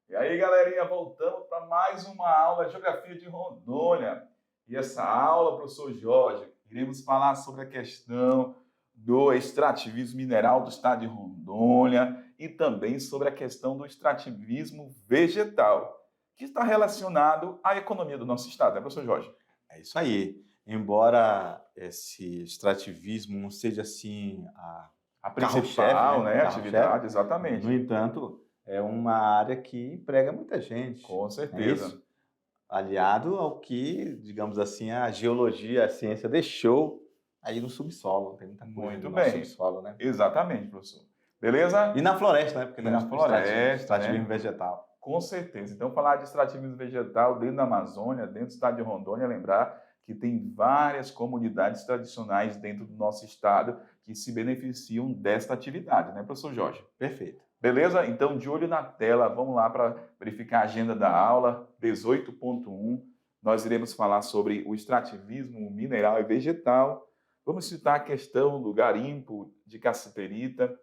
E aí, galerinha, voltamos para mais uma aula de Geografia de Rondônia. E essa aula, professor Jorge, iremos falar sobre a questão do extrativismo mineral do estado de Rondônia e também sobre a questão do extrativismo vegetal, que está relacionado à economia do nosso estado, né, professor Jorge? É isso aí. Embora esse extrativismo não seja assim A principal, né? Atividade, exatamente. No entanto, é uma área que emprega muita gente. Com certeza. Aliado ao que, digamos assim, a geologia, a ciência deixou aí no subsolo. Tem muita coisa Muito no bem. subsolo, né? Exatamente, professor. Beleza? E na floresta, né? Porque E na floresta, extrativismo vegetal. Com certeza. Então, falar de extrativismo vegetal dentro da Amazônia, dentro do estado de Rondônia, lembrar que tem várias comunidades tradicionais dentro do nosso estado que se beneficiam desta atividade, né, professor Jorge? Perfeito. Beleza? Então, de olho na tela, vamos lá para verificar a agenda da aula 18.1. Nós iremos falar sobre o extrativismo mineral e vegetal. Vamos citar a questão do garimpo de cassiterita,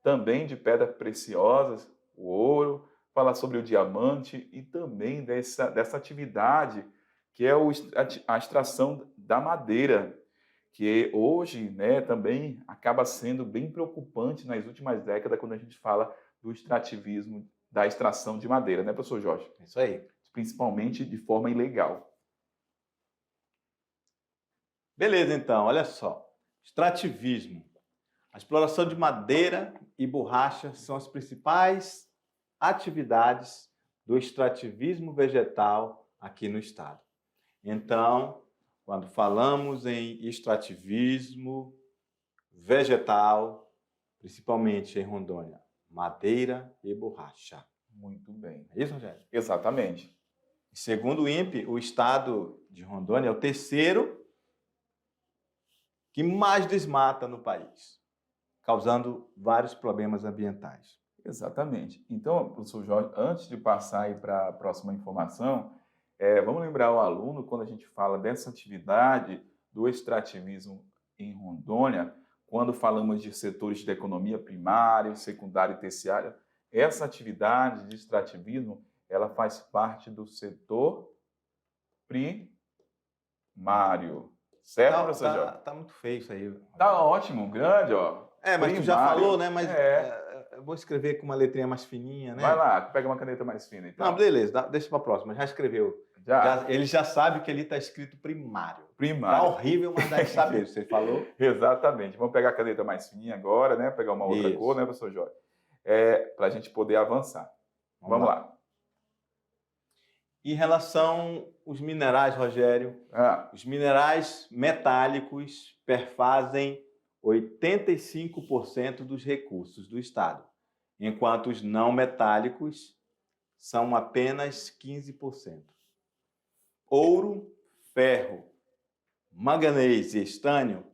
também de pedras preciosas, o ouro, falar sobre o diamante e também dessa atividade que é a extração da madeira, que hoje, né, também acaba sendo bem preocupante nas últimas décadas quando a gente fala do extrativismo, da extração de madeira, né, professor Jorge? É isso aí. Principalmente de forma ilegal. Beleza, então, olha só. Extrativismo. A exploração de madeira e borracha são as principais atividades do extrativismo vegetal aqui no estado. Então, quando falamos em extrativismo vegetal, principalmente em Rondônia, madeira e borracha. Muito bem. É isso, Rogério? Exatamente. Segundo o INPE, o estado de Rondônia é o terceiro que mais desmata no país, causando vários problemas ambientais. Exatamente. Então, professor Jorge, antes de passar aí para a próxima informação, vamos lembrar o aluno, quando a gente fala dessa atividade do extrativismo em Rondônia, quando falamos de setores da economia primária, secundária e terciária, essa atividade de extrativismo, ela faz parte do setor primário. Certo, professor Jorge? Tá muito feio isso aí. Tá ótimo, grande, ó. Mas tu já falou, né? Mas eu vou escrever com uma letrinha mais fininha, né? Vai lá, pega uma caneta mais fina, então. Não, beleza, deixa para a próxima. Já escreveu. Ele já sabe que ali está escrito primário. Primário. Tá horrível, mas deve saber. Você falou? Exatamente. Vamos pegar a caneta mais fininha agora, né? Pegar uma outra cor, né, professor Jorge? Para a gente poder avançar. Vamos lá. Em relação aos minerais, Rogério, os minerais metálicos perfazem 85% dos recursos do estado, enquanto os não metálicos são apenas 15%. Ouro, ferro, manganês e estânio,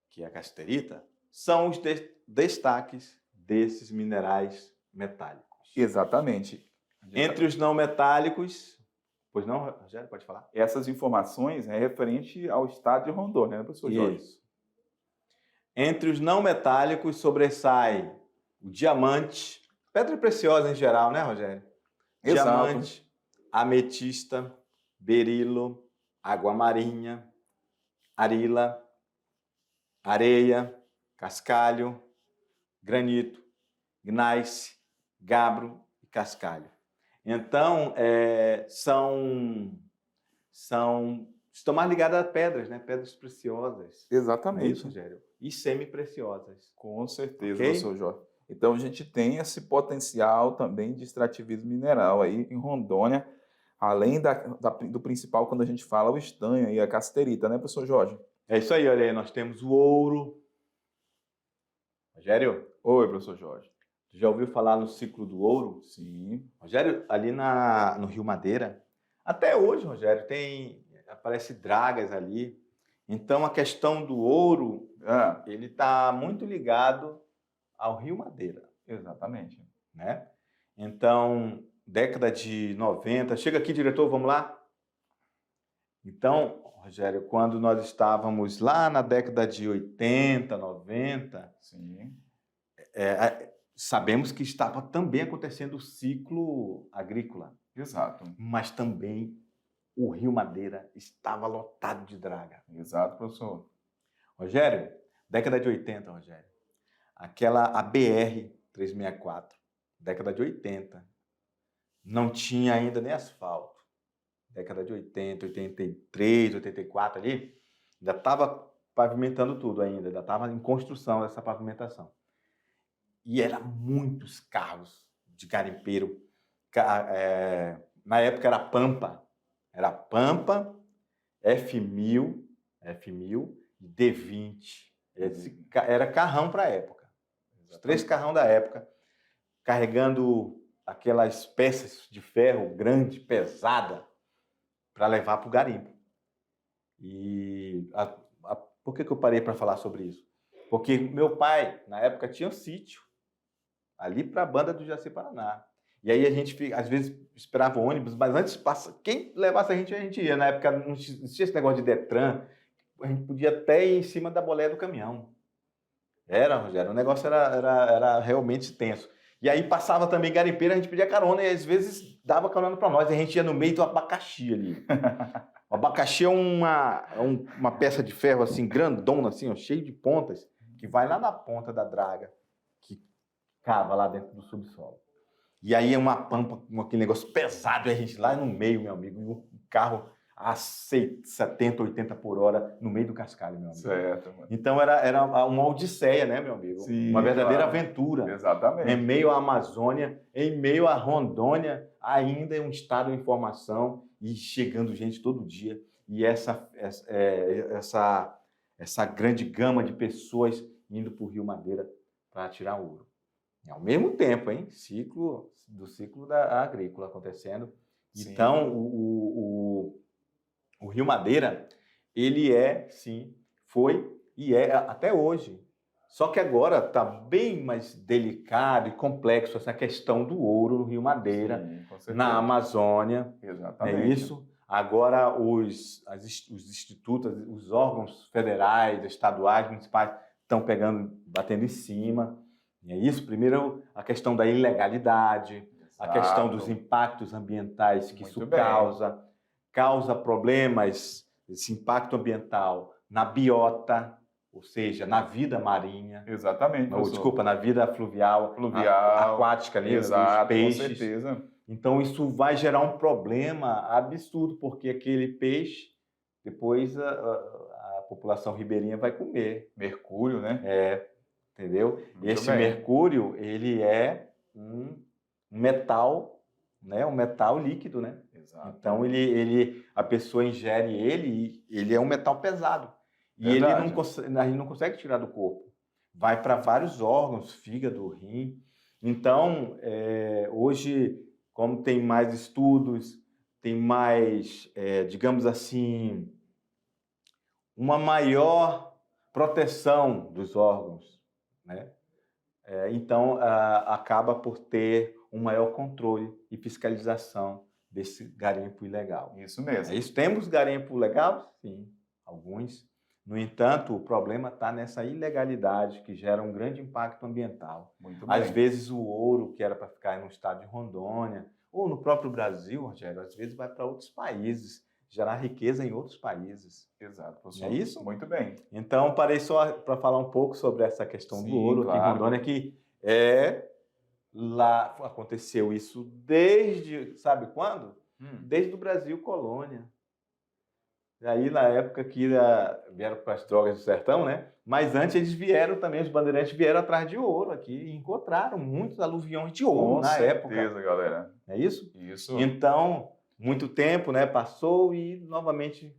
que é a cassiterita, são os destaques desses minerais metálicos. Exatamente. Entre os não metálicos, pois não, Rogério, pode falar? Essas informações é referente ao estado de Rondônia, né, professor Jorge? Isso. Entre os não metálicos sobressai o diamante, pedra preciosa em geral, né, Rogério? Exato. Diamante, ametista, berilo, água marinha, arila, areia, cascalho, granito, gneiss, gabbro e cascalho. Então, estão mais ligadas a pedras, né? Pedras preciosas. Exatamente. É isso, Rogério? E semi-preciosas. Com certeza, professor Jorge. Então, a gente tem esse potencial também de extrativismo mineral aí em Rondônia, além do principal, quando a gente fala o estanho e a cassiterita, né, professor Jorge? É isso aí, olha aí, nós temos o ouro. Rogério? Oi, professor Jorge. Já ouviu falar no ciclo do ouro? Sim. Rogério, ali no Rio Madeira, até hoje, Rogério, aparece dragas ali. Então, a questão do ouro, Ah, ele está muito ligado ao Rio Madeira, exatamente. né? Então, década de 90, chega aqui, diretor, vamos lá? Então, Rogério, quando nós estávamos lá na década de 80, 90, Sim. sabemos que estava também acontecendo o ciclo agrícola, Exato. mas também o Rio Madeira estava lotado de draga. Exato, professor. Rogério, década de 80, Rogério, a BR-364, década de 80, não tinha ainda nem asfalto. Década de 80, 83, 84 ali, ainda estava pavimentando tudo ainda estava em construção essa pavimentação. E eram muitos carros de garimpeiro. Na época era Pampa, F1000 e D20. Era carrão para a época. Os 3 carrão da época, carregando aquelas peças de ferro grande, pesada, para levar para o garimpo. E por que eu parei para falar sobre isso? Porque meu pai, na época, tinha um sítio ali para a banda do Jaci-Paraná. E aí a gente, às vezes, esperava o ônibus, mas antes, quem levasse a gente ia. Na época não existia esse negócio de Detran, a gente podia até ir em cima da boleia do caminhão. Rogério, o negócio era realmente tenso. E aí passava também garimpeiro, a gente pedia carona e às vezes dava carona para nós. E a gente ia no meio do abacaxi ali. O abacaxi é uma peça de ferro assim, grandona, assim, ó, cheio de pontas, que vai lá na ponta da draga, que cava lá dentro do subsolo. E aí é uma pampa, aquele negócio pesado, e a gente lá no meio, meu amigo, e um carro a 70, 80 por hora no meio do cascalho, meu amigo. Certo, mano. Então era uma odisseia, né, meu amigo? Sim, uma verdadeira claro. aventura. Exatamente. Em meio à Amazônia, em meio à Rondônia, ainda é um estado em formação e chegando gente todo dia. E essa grande gama de pessoas indo para o Rio Madeira para tirar ouro. E ao mesmo tempo, hein? Ciclo da agrícola acontecendo. Sim. Então, o Rio Madeira, ele sim, foi e é até hoje. Só que agora está bem mais delicado e complexo essa questão do ouro no Rio Madeira, Sim, na Amazônia. Exatamente. É isso? Agora os institutos, os órgãos federais, estaduais, municipais estão batendo em cima. E é isso? Primeiro, a questão da ilegalidade, Exato. A questão dos impactos ambientais que Muito isso bem. causa problemas, esse impacto ambiental na biota, ou seja, na vida marinha. Exatamente. Desculpa, na vida fluvial, aquática, né, Exato, dos peixes. com certeza. Então, isso vai gerar um problema absurdo, porque aquele peixe, depois a população ribeirinha vai comer. Mercúrio, né? Entendeu? Muito Esse bem. mercúrio, ele é um metal, né? Um metal líquido, né? Exato. Então, a pessoa ingere ele é um metal pesado. E Verdade. a gente não consegue tirar do corpo. Vai para vários órgãos, fígado, rim. Então, hoje, como tem mais estudos, tem mais, digamos assim, uma maior proteção dos órgãos, né? Então, acaba por ter um maior controle e fiscalização desse garimpo ilegal. Isso mesmo. Temos garimpo legal? Sim, alguns. No entanto, o problema está nessa ilegalidade que gera um grande impacto ambiental. Muito bem. Às vezes o ouro, que era para ficar no estado de Rondônia, ou no próprio Brasil, Rogério, às vezes vai para outros países, gerar riqueza em outros países. Exato, professor. É isso? Muito bem. Então, parei só para falar um pouco sobre essa questão do ouro aqui em Rondônia, que lá aconteceu isso desde, sabe quando? Desde o Brasil colônia. E aí, na época que vieram para as drogas do sertão, né? Mas antes eles vieram também, os bandeirantes vieram atrás de ouro aqui e encontraram muitos aluviões de ouro na época. Com certeza, galera. É isso? Isso. Então, muito tempo, né, passou e novamente,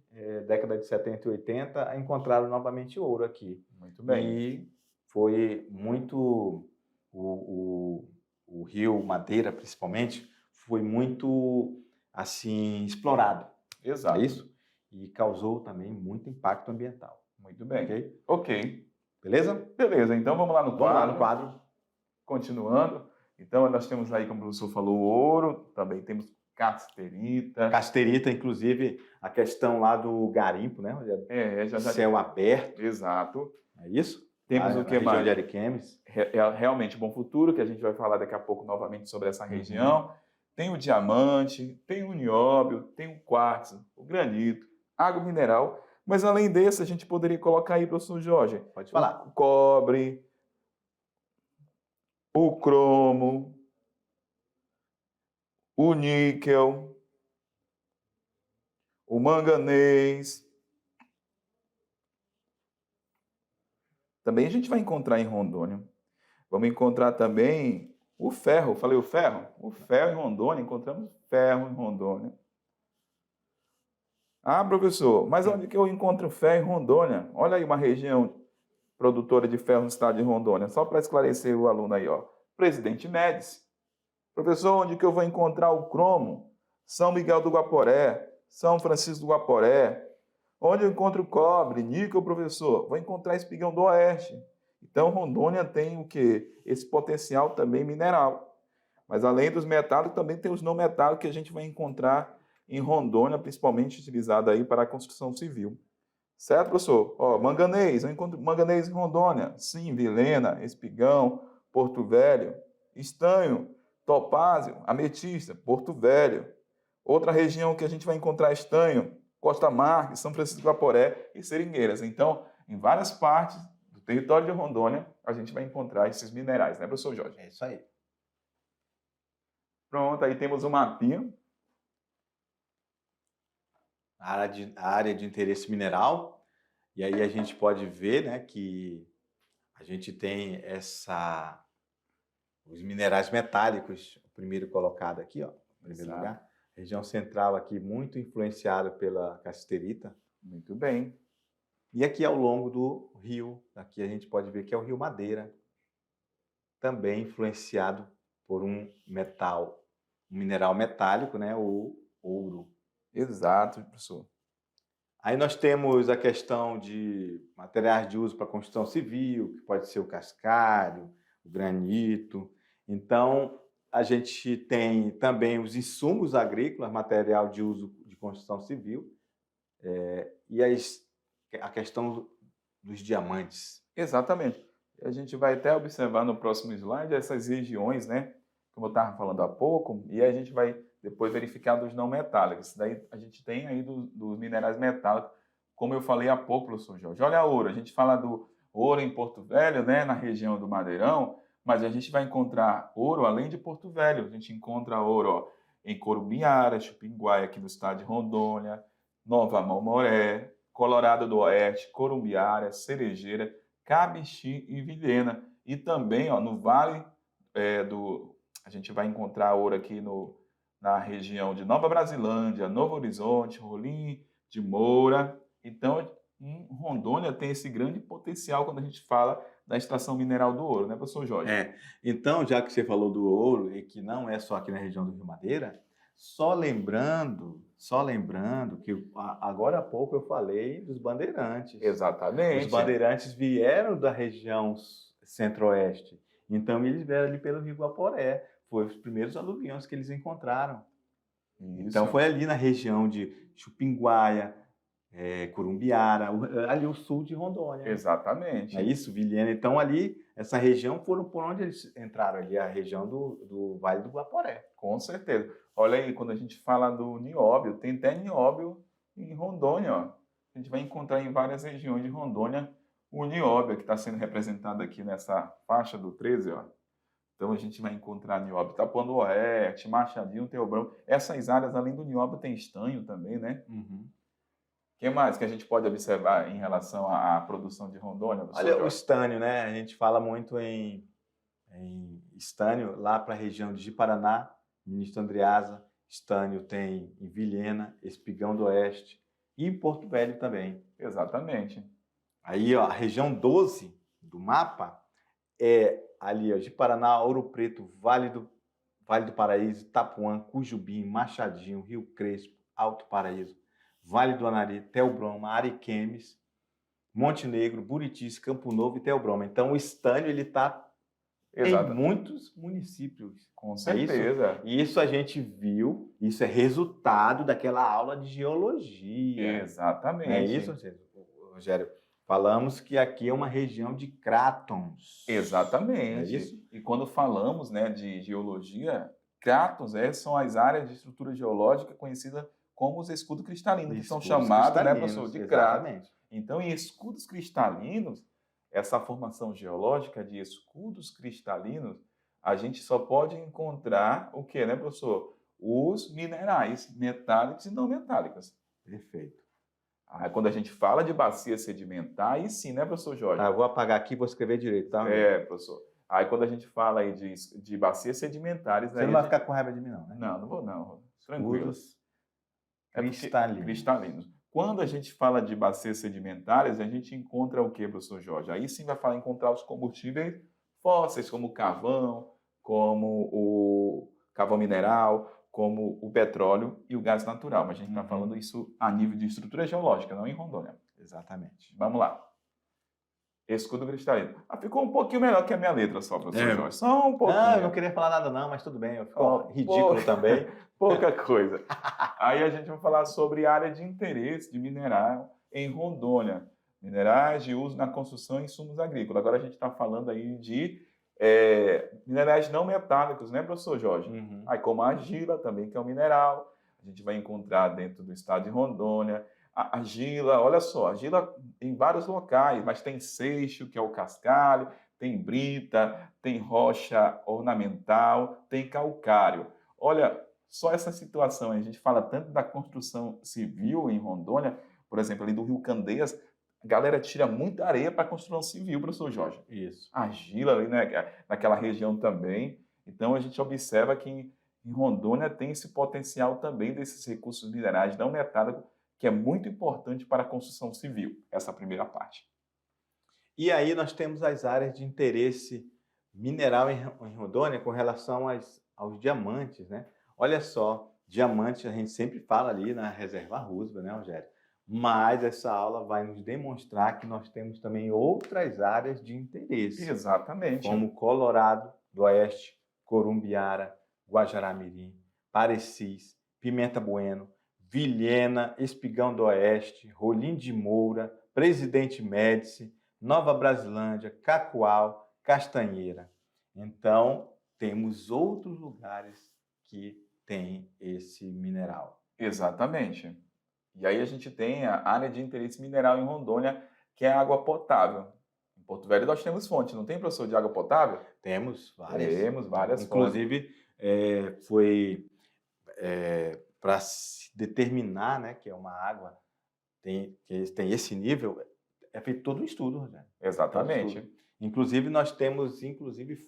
década de 70 e 80, encontraram novamente ouro aqui. Muito bem. E foi muito o rio Madeira, principalmente, foi muito assim explorado. Exato. É isso? E causou também muito impacto ambiental. Muito bem. Ok? Ok. Beleza? Beleza, então vamos lá no Vamos lá quadro. no quadro. Continuando. Então, nós temos aí, como o professor falou, o ouro, também temos casterita. Casterita, inclusive, a questão lá do garimpo, né, Rogério? Já. Céu aberto. Exato. É isso? Temos lá, o que na região mais? de Ariquemes. Realmente Bom Futuro, que a gente vai falar daqui a pouco novamente sobre essa região. Tem o diamante, tem o nióbio, tem o quartzo, o granito, água mineral. Mas além desse, a gente poderia colocar aí, professor Jorge, Pode falar. o cobre, o cromo, o níquel, o manganês. Também a gente vai encontrar em Rondônia. Vamos encontrar também o ferro. Falei o ferro? O ferro em Rondônia, encontramos ferro em Rondônia. Ah, professor, mas onde que eu encontro ferro em Rondônia? Olha aí uma região produtora de ferro no estado de Rondônia. Só para esclarecer o aluno aí, ó. Presidente Médici. Professor, onde que eu vou encontrar o cromo? São Miguel do Guaporé, São Francisco do Guaporé. Onde eu encontro o cobre, níquel, professor? Vou encontrar Espigão do Oeste. Então, Rondônia tem o quê? Esse potencial também mineral. Mas além dos metálicos, também tem os não metálicos que a gente vai encontrar em Rondônia, principalmente utilizado aí para a construção civil. Certo, professor? Ó, manganês, eu encontro manganês em Rondônia. Sim, Vilhena, Espigão, Porto Velho. Estanho, topázio, ametista, Porto Velho. Outra região que a gente vai encontrar estanho, Costa Marques, São Francisco do Guaporé e Seringueiras. Então, em várias partes do território de Rondônia, a gente vai encontrar esses minerais, né, professor Jorge? É isso aí. Pronto, aí temos um mapinha. A área de interesse mineral. E aí a gente pode ver, né, que a gente tem os minerais metálicos, o primeiro colocado aqui, ó, em primeiro lugar. Região central aqui muito influenciada pela casterita. Muito bem. E aqui ao longo do rio, aqui a gente pode ver que é o Rio Madeira, também influenciado por um mineral metálico, né, o ouro. Exato, professor. Aí nós temos a questão de materiais de uso para construção civil, que pode ser o cascalho, o granito. Então, a gente tem também os insumos agrícolas, material de uso de construção civil, e a questão dos diamantes. Exatamente. A gente vai até observar no próximo slide essas regiões, né? Como eu estava falando há pouco, e a gente vai depois verificar dos não metálicos. Daí a gente tem aí dos minerais metálicos, como eu falei há pouco, professor Jorge. Olha ouro, a gente fala do ouro em Porto Velho, né? Na região do Madeirão, mas a gente vai encontrar ouro além de Porto Velho. A gente encontra ouro, ó, em Corumbiara, Chupinguai, aqui no estado de Rondônia, Nova Mamoré, Colorado do Oeste, Corumbiara, Cerejeira, Cabixi e Vilhena. E também, ó, no Vale a gente vai encontrar ouro aqui na região de Nova Brasilândia, Novo Horizonte, Rolim de Moura. Então, em Rondônia tem esse grande potencial quando a gente fala da extração mineral do ouro, né, professor Jorge? Então, já que você falou do ouro, e que não é só aqui na região do Rio Madeira, só lembrando que agora há pouco eu falei dos bandeirantes. Exatamente. Os bandeirantes vieram da região centro-oeste, então eles vieram ali pelo Rio Guaporé. Foi os primeiros aluviões que eles encontraram. Isso. Então foi ali na região de Chupinguaia, Corumbiara, ali o sul de Rondônia. Exatamente. É isso, Vilhena. Então ali, essa região foram por onde eles entraram ali, a região do Vale do Guaporé. Com certeza. Olha aí, quando a gente fala do nióbio, tem até nióbio em Rondônia, ó. A gente vai encontrar em várias regiões de Rondônia o nióbio, que está sendo representado aqui nessa faixa do 13, ó. Então a gente vai encontrar nióbio Tapuã do Oeste, Machadinho, Teobrão. Essas áreas, além do nióbio, tem estanho também, né? Uhum. O que mais que a gente pode observar em relação à produção de Rondônia? Olha, o estânio, né? A gente fala muito em estânio lá para a região de Ji-Paraná, Ministro Andreasa. Estânio tem em Vilhena, Espigão do Oeste e em Porto Velho também. Exatamente. Aí, ó, a região 12 do mapa é ali, ó, de Paraná, Ouro Preto, Vale do Paraíso, Itapuã, Cujubim, Machadinho, Rio Crespo, Alto Paraíso, Vale do Anari, Telbroma, Ariquemes, Monte Negro, Buritis, Campo Novo e Telbroma. Então, o estânio ele está em muitos municípios. Com É isso? certeza. Isso a gente viu, isso é resultado daquela aula de geologia. Exatamente. Não é isso, Rogério? Falamos que aqui é uma região de crátons. Exatamente. É isso? E quando falamos, né, de geologia, crátons são as áreas de estrutura geológica conhecidas como os escudos cristalinos, que são chamados, né, professor, de cráton. Exatamente. Então, em escudos cristalinos, essa formação geológica de escudos cristalinos, a gente só pode encontrar o que, né, professor? Os minerais metálicos e não metálicos. Perfeito. Aí, quando a gente fala de bacia sedimentar, aí sim, né, professor Jorge? Tá, eu vou apagar aqui e vou escrever direito, tá? Professor. Aí, quando a gente fala aí de bacias sedimentares... Você não vai ficar com raiva de mim, não, né? Não vou, não. Tranquilo. Escudos cristalinos. Cristalinos. Quando a gente fala de bacias sedimentares, a gente encontra o que, professor Jorge? Aí sim vai falar encontrar os combustíveis fósseis, como o carvão, como o carvão mineral, como o petróleo e o gás natural. Mas a gente está falando isso a nível de estrutura geológica, não em Rondônia. Exatamente. Vamos lá. Escudo cristalino. Ficou um pouquinho melhor que a minha letra só, professor Jorge. Só um pouquinho. Não, eu não queria falar nada não, mas tudo bem. Ficou ridículo também. Pouca coisa. Aí a gente vai falar sobre área de interesse de mineral em Rondônia. Minerais de uso na construção e insumos agrícolas. Agora a gente está falando aí de minerais não metálicos, né, professor Jorge? Aí como a argila também, que é um mineral. A gente vai encontrar dentro do estado de Rondônia. A argila, olha só, argila em vários locais, mas tem seixo, que é o cascalho, tem brita, tem rocha ornamental, tem calcário. Olha, só essa situação, a gente fala tanto da construção civil em Rondônia, por exemplo, ali do Rio Candeias, a galera tira muita areia para a construção civil, professor Jorge. Isso. Argila ali, né, naquela região também. Então, a gente observa que em Rondônia tem esse potencial também desses recursos minerais não metálicos, que é muito importante para a construção civil, essa primeira parte. E aí nós temos as áreas de interesse mineral em Rondônia com relação aos diamantes, né? Olha só, diamante a gente sempre fala ali na Reserva Roosevelt, né, Rogério? Mas essa aula vai nos demonstrar que nós temos também outras áreas de interesse. Exatamente. Como Colorado do Oeste, Corumbiara, Guajará-Mirim, Parecis, Pimenta Bueno, Vilhena, Espigão do Oeste, Rolim de Moura, Presidente Médici, Nova Brasilândia, Cacoal, Castanheira. Então, temos outros lugares que têm esse mineral. Exatamente. E aí a gente tem a área de interesse mineral em Rondônia, que é a água potável. Em Porto Velho nós temos fontes, não tem, professor, de água potável? Temos várias. Temos várias Inclusive, foi para se determinar, né, que é uma água que tem esse nível, é feito todo um estudo, Rogério. Exatamente. Inclusive, nós temos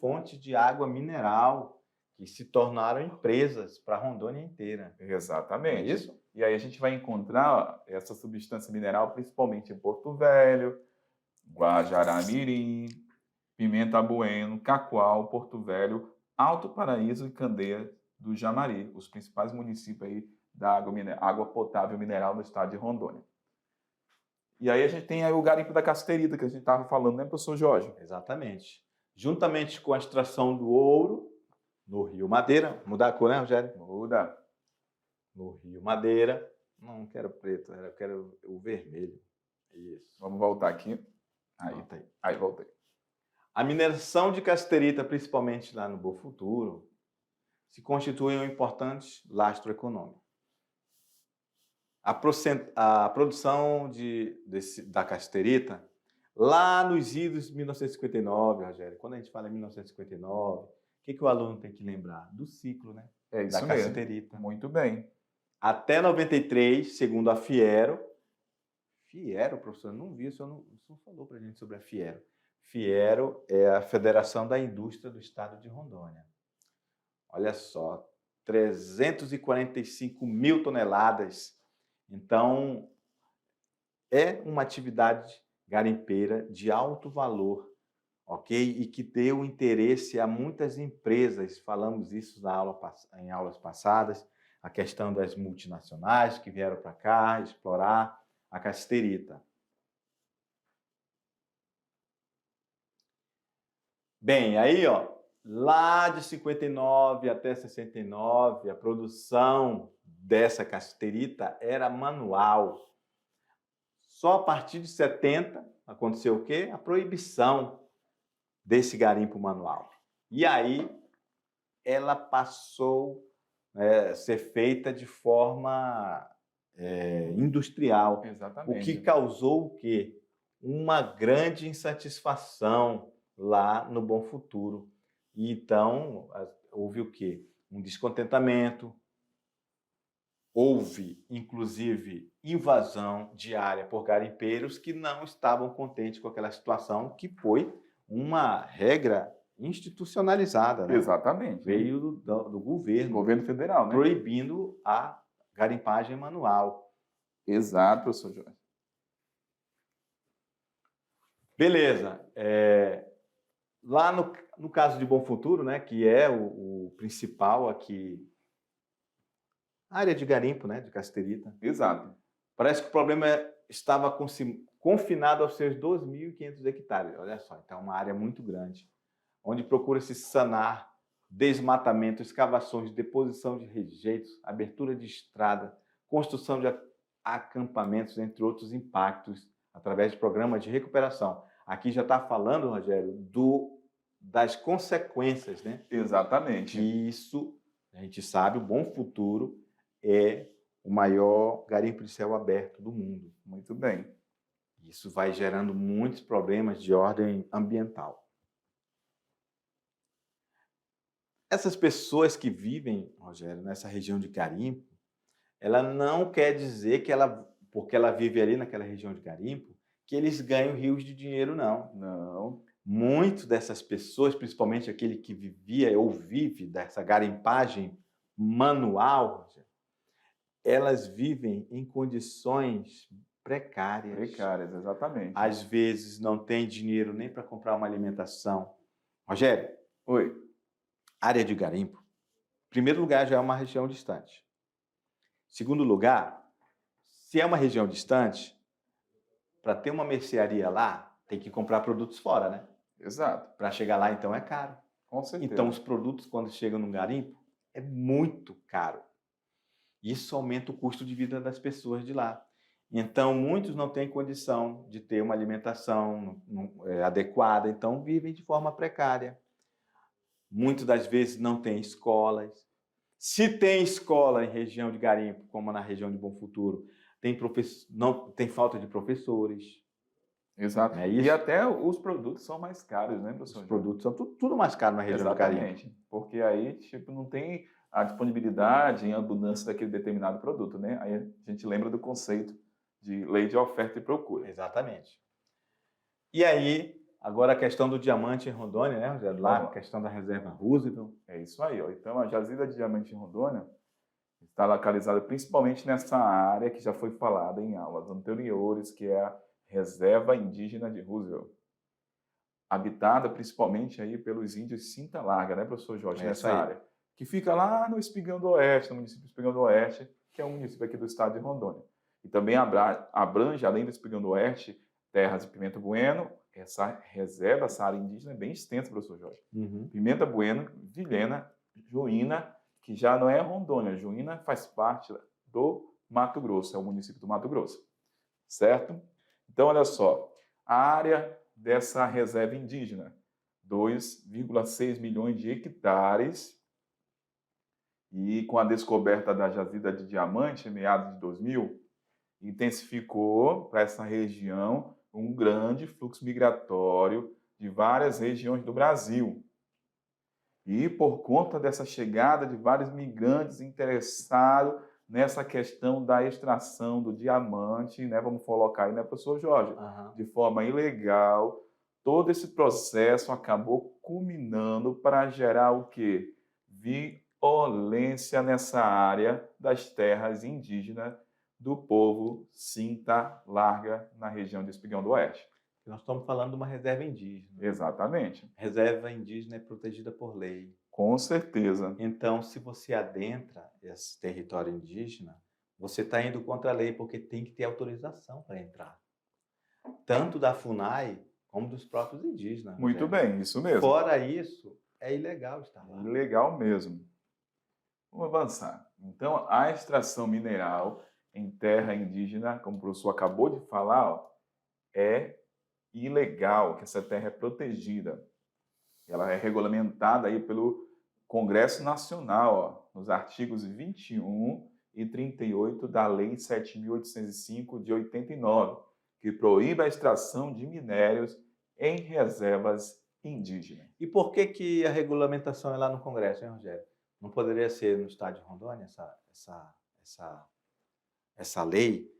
fontes de água mineral que se tornaram empresas para a Rondônia inteira. Exatamente. É isso? E aí a gente vai encontrar essa substância mineral principalmente em Porto Velho, Guajará-Mirim, Pimenta Bueno, Cacoal, Porto Velho, Alto Paraíso e Candeias do Jamari, os principais municípios aí da água potável mineral no estado de Rondônia. E aí a gente tem aí o garimpo da casterita, que a gente estava falando, né, professor Jorge? Exatamente. Juntamente com a extração do ouro no Rio Madeira, mudar a cor, né, Rogério? Muda. No Rio Madeira. Não quero preto, eu quero o vermelho. Isso. Vamos voltar aqui. Aí voltei. A mineração de casterita, principalmente lá no Bofuturo, se constitui um importante lastro econômico. A produção da casterita, lá nos idos de 1959, Rogério, quando a gente fala em 1959, o que o aluno tem que lembrar? Do ciclo, né? É isso da mesmo. casterita. Muito bem. Até 93, segundo a Fiero, professor, eu não vi, o senhor não falou para a gente sobre a Fiero. Fiero é a Federação da Indústria do Estado de Rondônia. Olha só, 345 mil toneladas. Então, é uma atividade garimpeira de alto valor ok? E que deu interesse a muitas empresas, falamos isso em aulas passadas, a questão das multinacionais que vieram para cá explorar a cassiterita. Bem, aí, ó, lá de 59 até 69, a produção dessa cassiterita era manual. Só a partir de 70 aconteceu o quê? A proibição desse garimpo manual. E aí ela passou a ser feita de forma industrial. Exatamente. O que causou o quê? Uma grande insatisfação lá no Bom Futuro. E então houve o quê? Um descontentamento, houve inclusive invasão de área por garimpeiros que não estavam contentes com aquela situação, que foi uma regra institucionalizada, né? Exatamente. Veio do governo, Governo federal, né? proibindo a garimpagem manual. Exato, professor Jorge. Beleza. Lá no caso de Bom Futuro, né, que é o principal aqui, a área de garimpo, né, de cassiterita. Exato. Parece que o problema estava confinado aos seus 2.500 hectares. Olha só, então é uma área muito grande, onde procura-se sanar desmatamento, escavações, deposição de rejeitos, abertura de estrada, construção de acampamentos, entre outros impactos, através de programas de recuperação. Aqui já está falando, Rogério, das consequências, né? Exatamente. E isso, a gente sabe, o Bom Futuro é o maior garimpo de céu aberto do mundo. Muito bem. Isso vai gerando muitos problemas de ordem ambiental. Essas pessoas que vivem, Rogério, nessa região de garimpo, ela não quer dizer que porque ela vive ali naquela região de garimpo, que eles ganham rios de dinheiro, não. Não. Muitas dessas pessoas, principalmente aquele que vivia ou vive dessa garimpagem manual, Rogério, elas vivem em condições precárias. Precárias, exatamente. Às vezes não tem dinheiro nem para comprar uma alimentação. Rogério, Oi. área de garimpo, em primeiro lugar, já é uma região distante. Segundo lugar, se é uma região distante, para ter uma mercearia lá, tem que comprar produtos fora, né? Exato. Para chegar lá, então, é caro. Com certeza. Então, os produtos, quando chegam no garimpo, é muito caro. Isso aumenta o custo de vida das pessoas de lá. Então, muitos não têm condição de ter uma alimentação adequada, então vivem de forma precária. Muitas das vezes não tem escolas. Se tem escola em região de garimpo, como na região de Bom Futuro, não tem falta de professores. Exato. É isso? E até os produtos são mais caros, né, professor? Os produtos são tudo mais caro na região de garimpo. Exatamente. Porque aí, tipo, não tem a disponibilidade em abundância daquele determinado produto, né? Aí a gente lembra do conceito de lei de oferta e procura. Exatamente. E aí, agora a questão do diamante em Rondônia, né, Rogério? Lá a questão da reserva Roosevelt. É isso aí, ó. Então, a jazida de diamante em Rondônia está localizada principalmente nessa área que já foi falada em aulas anteriores, que é a Reserva Indígena de Roosevelt, habitada principalmente aí pelos índios Cinta Larga, né, professor Jorge, nessa área, que fica lá no Espigão do Oeste, no município do Espigão do Oeste, que é um município aqui do estado de Rondônia. E também abrange, além do Espigão do Oeste, terras de Pimenta Bueno. Essa reserva, essa área indígena é bem extensa, professor Jorge. Uhum. Pimenta Bueno, Vilhena, Juína, que já não é Rondônia. Juína faz parte do Mato Grosso, é o município do Mato Grosso, certo? Então, olha só, a área dessa reserva indígena, 2,6 milhões de hectares, e com a descoberta da jazida de diamante, em meados de 2000, intensificou para essa região um grande fluxo migratório de várias regiões do Brasil. E por conta dessa chegada de vários migrantes interessados nessa questão da extração do diamante, né, vamos colocar aí, né, professor Jorge, de forma ilegal, todo esse processo acabou culminando para gerar o quê? Violência nessa área das terras indígenas do povo Cinta Larga, na região de Espigão do Oeste. Nós estamos falando de uma reserva indígena. Exatamente. Reserva indígena é protegida por lei. Com certeza. Então, se você adentra esse território indígena, você está indo contra a lei, porque tem que ter autorização para entrar. Tanto da FUNAI como dos próprios indígenas. Muito bem, isso mesmo. Fora isso, é ilegal estar lá. Ilegal mesmo. Vamos avançar. Então, a extração mineral em terra indígena, como o professor acabou de falar, ó, é ilegal, que essa terra é protegida. Ela é regulamentada aí pelo Congresso Nacional, ó, nos artigos 21 e 38 da Lei 7.805 de 89, que proíbe a extração de minérios em reservas indígenas. E por que a regulamentação é lá no Congresso, hein, Rogério? Não poderia ser no estado de Rondônia essa lei?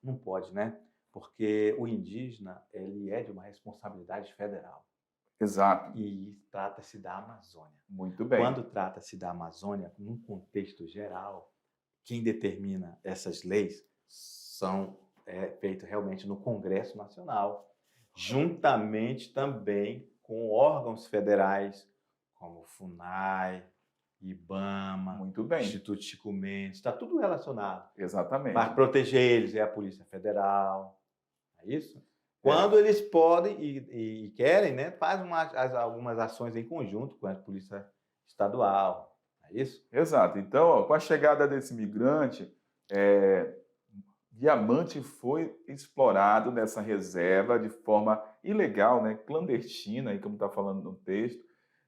Não pode, né? Porque o indígena, ele é de uma responsabilidade federal. Exato. E trata-se da Amazônia. Muito bem. Quando trata-se da Amazônia, num contexto geral, quem determina essas leis são feitos realmente no Congresso Nacional, juntamente também com órgãos federais, como FUNAI, IBAMA, Muito bem. Instituto Chico Mendes, está tudo relacionado. Exatamente. Para proteger eles é a Polícia Federal, é isso? Quando eles podem e querem, né, faz algumas ações em conjunto com a Polícia Estadual, é isso? Exato. Então, ó, com a chegada desse migrante, diamante foi explorado nessa reserva de forma ilegal, né, clandestina, aí, como está falando no texto,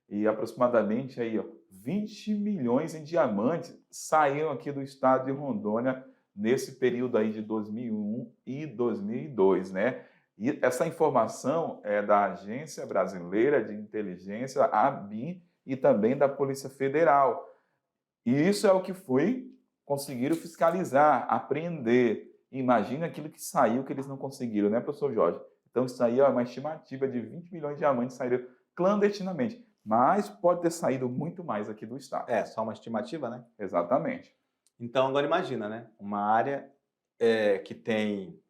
e aproximadamente aí, ó, 20 milhões em diamantes saíram aqui do estado de Rondônia nesse período aí de 2001 e 2002, né? E essa informação é da Agência Brasileira de Inteligência, a ABIN, e também da Polícia Federal. E isso é o que conseguiram fiscalizar, apreender. Imagina aquilo que saiu que eles não conseguiram, né, professor Jorge? Então, isso aí é uma estimativa de 20 milhões de diamantes saíram clandestinamente. Mas pode ter saído muito mais aqui do estado. É, só uma estimativa, né? Exatamente. Então, agora imagina, né? Uma área que tem...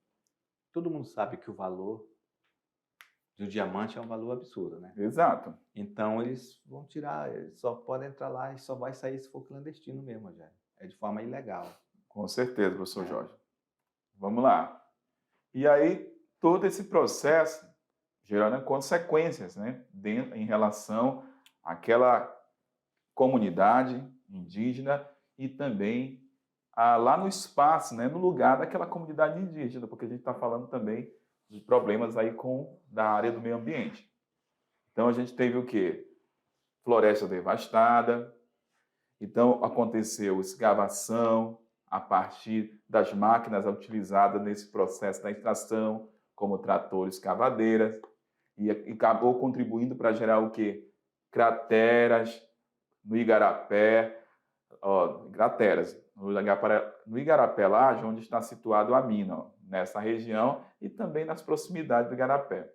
Todo mundo sabe que o valor do diamante é um valor absurdo, né? Exato. Então, eles vão tirar, eles só podem entrar lá e só vai sair se for clandestino mesmo, Rogério. É de forma ilegal. Com certeza, professor Jorge. Vamos lá. E aí, todo esse processo gerando consequências, né, em relação àquela comunidade indígena e também lá no espaço, né, no lugar daquela comunidade indígena, porque a gente está falando também de problemas aí da área do meio ambiente. Então, a gente teve o quê? Floresta devastada. Então, aconteceu escavação a partir das máquinas utilizadas nesse processo da extração, como tratores, cavadeiras, e acabou contribuindo para gerar o quê? Crateras no Igarapé, crateras no Igarapé, lá onde está situado a mina, nessa região e também nas proximidades do Igarapé.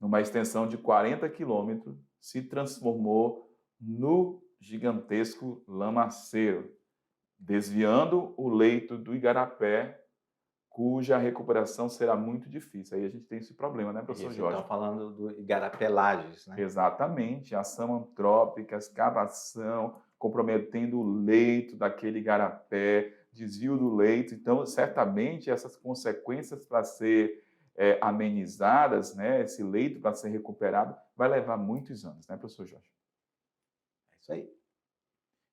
Numa extensão de 40 quilômetros, se transformou no gigantesco lamaceiro, desviando o leito do Igarapé, cuja recuperação será muito difícil. Aí a gente tem esse problema, né, professor Jorge? Estão falando do Igarapé Lages, né? Exatamente. Ação antrópica, escavação, comprometendo o leito daquele igarapé, desvio do leito. Então, certamente, essas consequências para ser amenizadas, né, esse leito para ser recuperado, vai levar muitos anos, né, professor Jorge? É isso aí.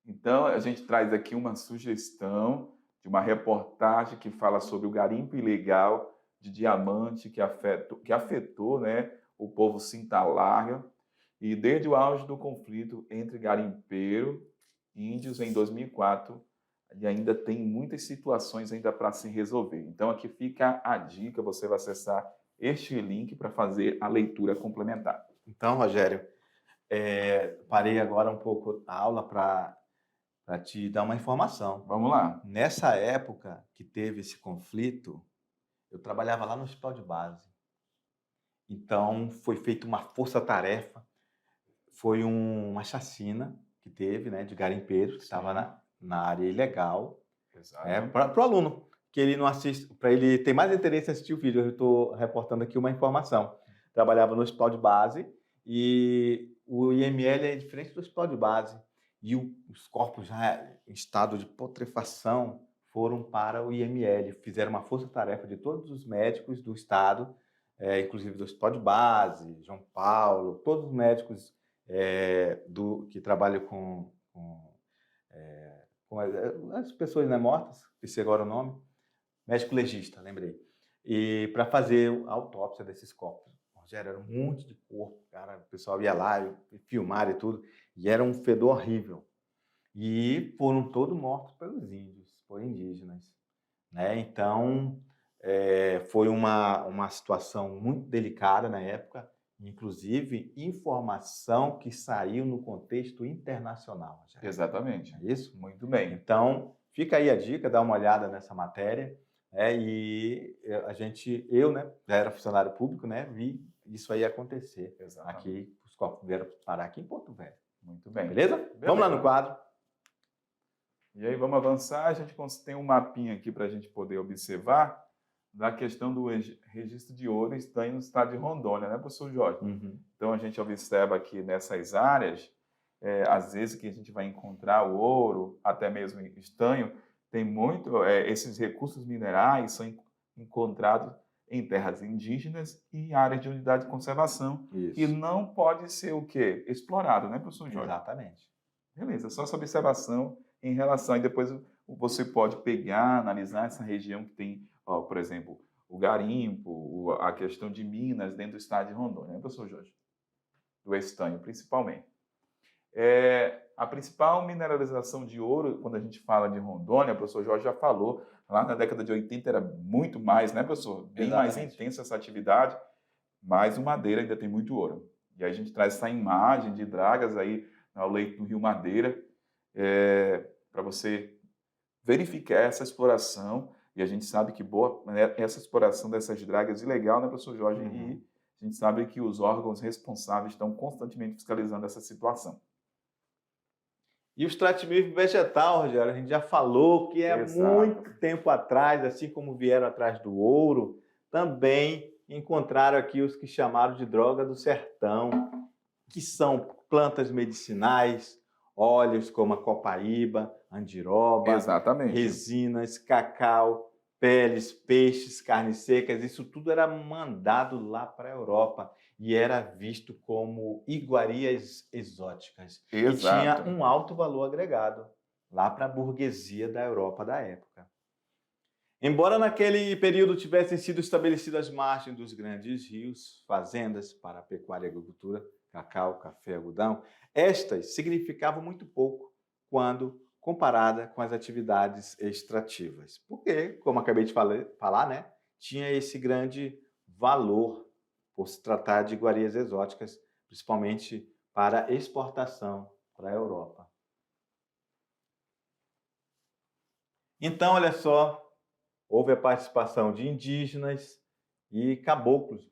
Então, a gente traz aqui uma sugestão de uma reportagem que fala sobre o garimpo ilegal de diamante que afetou, né, o povo Cintalarga, e desde o auge do conflito entre garimpeiro e índios em 2004, e ainda tem muitas situações ainda para se resolver. Então, aqui fica a dica, você vai acessar este link para fazer a leitura complementar. Então, Rogério, parei agora um pouco a aula para te dar uma informação. Vamos lá. Nessa época que teve esse conflito, eu trabalhava lá no hospital de base. Então, foi feita uma força-tarefa, foi uma chacina que teve, né, de garimpeiros, que estava na área ilegal. Para o aluno, que ele não assiste, para ele ter mais interesse em assistir o vídeo, eu estou reportando aqui uma informação. trabalhava no hospital de base e o IML é diferente do hospital de base. E os corpos já em estado de putrefação foram para o IML. Fizeram uma força-tarefa de todos os médicos do estado, inclusive do hospital de base, João Paulo, todos os médicos que trabalham com as pessoas, né, mortas, esqueci agora o nome, médico legista, lembrei, e para fazer a autópsia desses corpos. Rogério, era um monte de corpo, cara, o pessoal ia lá e filmar e tudo, e era um fedor horrível. E foram todos mortos pelos índios, por indígenas, né? Então, foi uma situação muito delicada na época, inclusive informação que saiu no contexto internacional. Exatamente. É isso? Muito bem. Então, fica aí a dica, dá uma olhada nessa matéria. E eu, né, já era funcionário público, né, vi isso aí acontecer. Exatamente. Aqui, os corpos vieram parar aqui em Porto Velho. Muito bem. Beleza? Vamos lá no quadro. E aí, vamos avançar. A gente tem um mapinha aqui para a gente poder observar da questão do registro de ouro e estanho no estado de Rondônia, né, professor Jorge? Uhum. Então, a gente observa aqui nessas áreas, às vezes que a gente vai encontrar o ouro, até mesmo estanho, tem muito, esses recursos minerais são encontrados em terras indígenas e em áreas de unidade de conservação, Isso. e não pode ser o quê? Explorado, né, professor Jorge? Exatamente. Beleza, só essa observação em relação, e depois você pode pegar, analisar essa região que tem, por exemplo, o garimpo, a questão de minas dentro do estado de Rondônia, né, professor Jorge? Do estanho, principalmente. A principal mineralização de ouro, quando a gente fala de Rondônia, o professor Jorge já falou, lá na década de 80 era muito mais, né, professor? Bem mais intensa essa atividade, mas o Madeira ainda tem muito ouro. E aí a gente traz essa imagem de dragas aí ao leito do Rio Madeira, para você verificar essa exploração, e a gente sabe que essa exploração dessas dragas é ilegal, né, professor Jorge? Uhum. E a gente sabe que os órgãos responsáveis estão constantemente fiscalizando essa situação. E o extrativismo vegetal, Rogério, a gente já falou que muito tempo atrás, assim como vieram atrás do ouro, também encontraram aqui os que chamaram de droga do sertão, que são plantas medicinais, óleos como a copaíba, andiroba, Exatamente. resinas, cacau, peles, peixes, carnes secas, isso tudo era mandado lá para a Europa e era visto como iguarias exóticas. Exato. E tinha um alto valor agregado lá para a burguesia da Europa da época. Embora naquele período tivessem sido estabelecidas as margens dos grandes rios, fazendas para a pecuária e agricultura, cacau, café, algodão, estas significavam muito pouco quando comparada com as atividades extrativas. Porque, como acabei de falar, né, tinha esse grande valor por se tratar de iguarias exóticas, principalmente para exportação para a Europa. Então, olha só, houve a participação de indígenas e caboclos,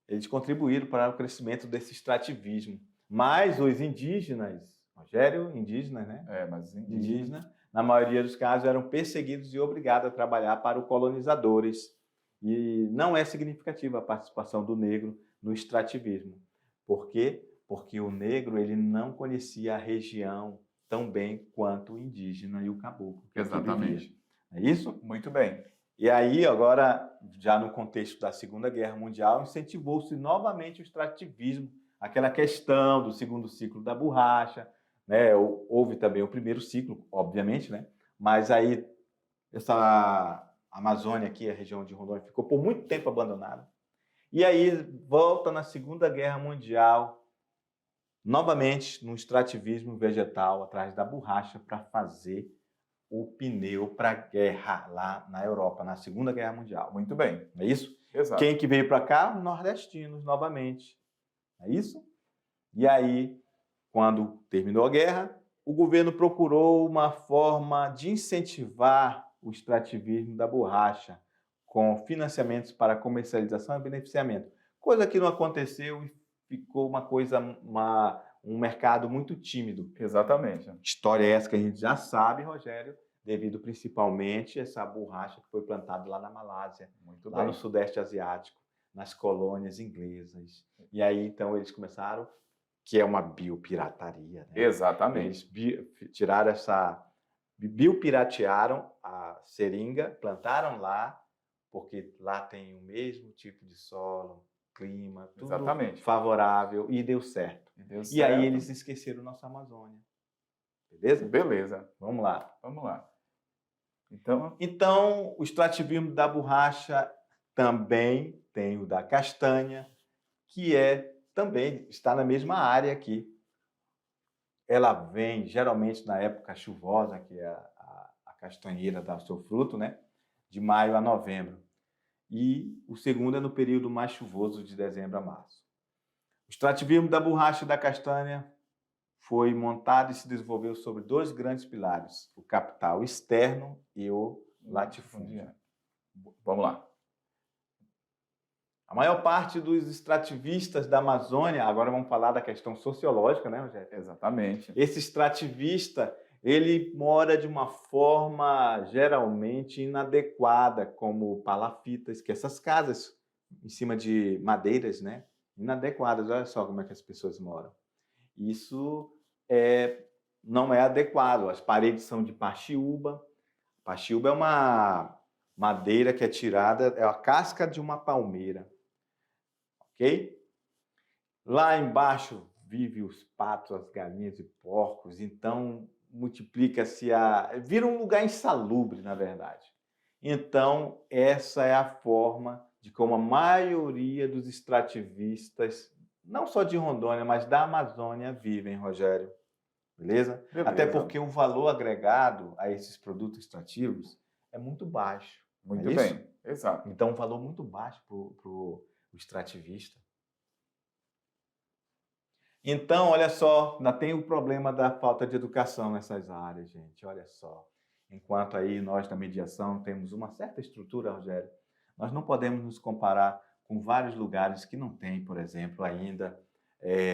eles contribuíram para o crescimento desse extrativismo. Mas os indígenas, Rogério, indígenas, né? Mas indígenas, na maioria dos casos, eram perseguidos e obrigados a trabalhar para os colonizadores. E não é significativa a participação do negro no extrativismo. Por quê? Porque o negro ele não conhecia a região tão bem quanto o indígena e o caboclo. Exatamente. É isso? Muito bem. E aí, agora, já no contexto da Segunda Guerra Mundial, incentivou-se novamente o extrativismo, aquela questão do segundo ciclo da borracha, né? Houve também o primeiro ciclo, obviamente, né? Mas aí, essa Amazônia aqui, a região de Rondônia, ficou por muito tempo abandonada. E aí, volta na Segunda Guerra Mundial, novamente no extrativismo vegetal, atrás da borracha, para fazer o pneu para a guerra lá na Europa, na Segunda Guerra Mundial. Muito bem. Não é isso? Exato. Quem que veio para cá? Os nordestinos, novamente. Não é isso? E aí, quando terminou a guerra, o governo procurou uma forma de incentivar o extrativismo da borracha, com financiamentos para comercialização e beneficiamento. Coisa que não aconteceu e ficou um mercado muito tímido. Exatamente. História essa que a gente já sabe, Rogério, devido principalmente a essa borracha que foi plantada lá na Malásia, Muito lá bem. no Sudeste Asiático. nas colônias inglesas. E aí, então, eles começaram, que é uma biopirataria, né? Exatamente. Eles tiraram biopiratearam a seringa, plantaram lá, porque lá tem o mesmo tipo de solo, clima, tudo Exatamente. favorável, e deu certo. E aí eles esqueceram nossa Amazônia. Beleza? Beleza. Vamos lá. Vamos lá. Então, o extrativismo da borracha também tem o da castanha, que também está na mesma área aqui. Ela vem geralmente na época chuvosa, que é a castanheira dá o seu fruto, né? De maio a novembro. E o segundo é no período mais chuvoso, de dezembro a março. O extrativismo da borracha e da castanha foi montado e se desenvolveu sobre dois grandes pilares, o capital externo e o latifúndio. Vamos lá. A maior parte dos extrativistas da Amazônia, agora vamos falar da questão sociológica, né, Rogério? Exatamente. Esse extrativista, ele mora de uma forma geralmente inadequada, como palafitas, que essas casas em cima de madeiras, né? Inadequadas. Olha só como é que as pessoas moram. Isso não é adequado. As paredes são de paxiúba. Paxiúba é uma madeira que é tirada, é a casca de uma palmeira. Ok? Lá embaixo vive os patos, as galinhas e porcos, então multiplica-se vira um lugar insalubre, na verdade. Então, essa é a forma de como a maioria dos extrativistas, não só de Rondônia, mas da Amazônia, vivem, Rogério. Beleza? Até porque o valor agregado a esses produtos extrativos é muito baixo. Muito bem, exato. Então, um valor muito baixo para o extrativista. Então, olha só, ainda tem o problema da falta de educação nessas áreas, gente. Olha só. Enquanto aí nós da mediação temos uma certa estrutura, Rogério, nós não podemos nos comparar com vários lugares que não têm, por exemplo, ainda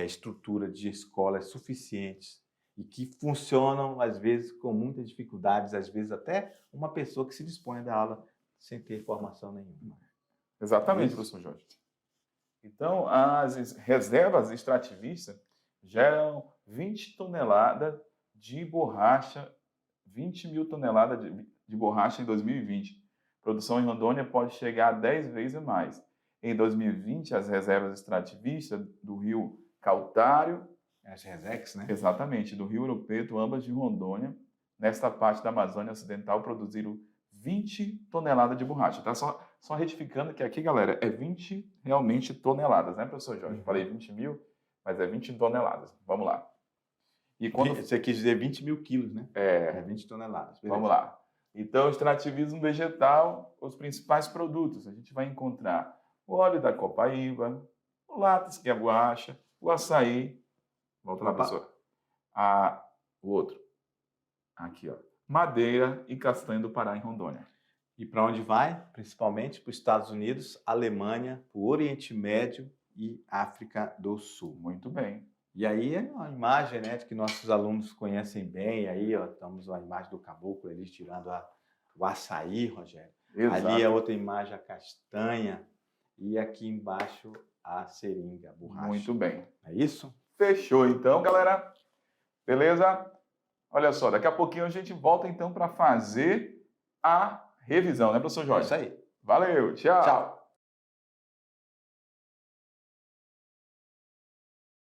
estrutura de escolas suficientes e que funcionam, às vezes, com muitas dificuldades, às vezes até uma pessoa que se dispõe a dar aula sem ter formação nenhuma. Exatamente, professor Jorge. Então, as reservas extrativistas geram 20 toneladas de borracha, 20 mil toneladas de borracha em 2020. A produção em Rondônia pode chegar a 10 vezes mais. Em 2020, as reservas extrativistas do rio Cautário, as Resex, né? Exatamente, do rio Ouro Preto, ambas de Rondônia, nesta parte da Amazônia Ocidental, produziram 20 toneladas de borracha. Tá? Só retificando que aqui, galera, é 20 realmente toneladas, né, professor Jorge? Falei 20 mil, mas é 20 toneladas. Vamos lá. E quando... Você quis dizer 20 mil quilos, né? É 20 toneladas. Beleza. Vamos lá. Então, extrativismo vegetal, os principais produtos. A gente vai encontrar o óleo da copaíba, o látex, que é a borracha, o açaí. Volta lá, professor. O outro. Aqui, ó. Madeira e castanha do Pará, em Rondônia. E para onde vai? Principalmente para os Estados Unidos, Alemanha, o Oriente Médio e África do Sul. Muito bem. E aí é uma imagem, né, que nossos alunos conhecem bem. E aí, ó, estamos a imagem do caboclo ali tirando o açaí, Rogério. Exato. Ali é outra imagem, a castanha. E aqui embaixo a seringa, a borracha. Muito bem. É isso? Fechou então, galera. Beleza? Olha só, daqui a pouquinho a gente volta então para fazer a revisão, né, professor Jorge? É isso aí. Valeu, tchau. Tchau.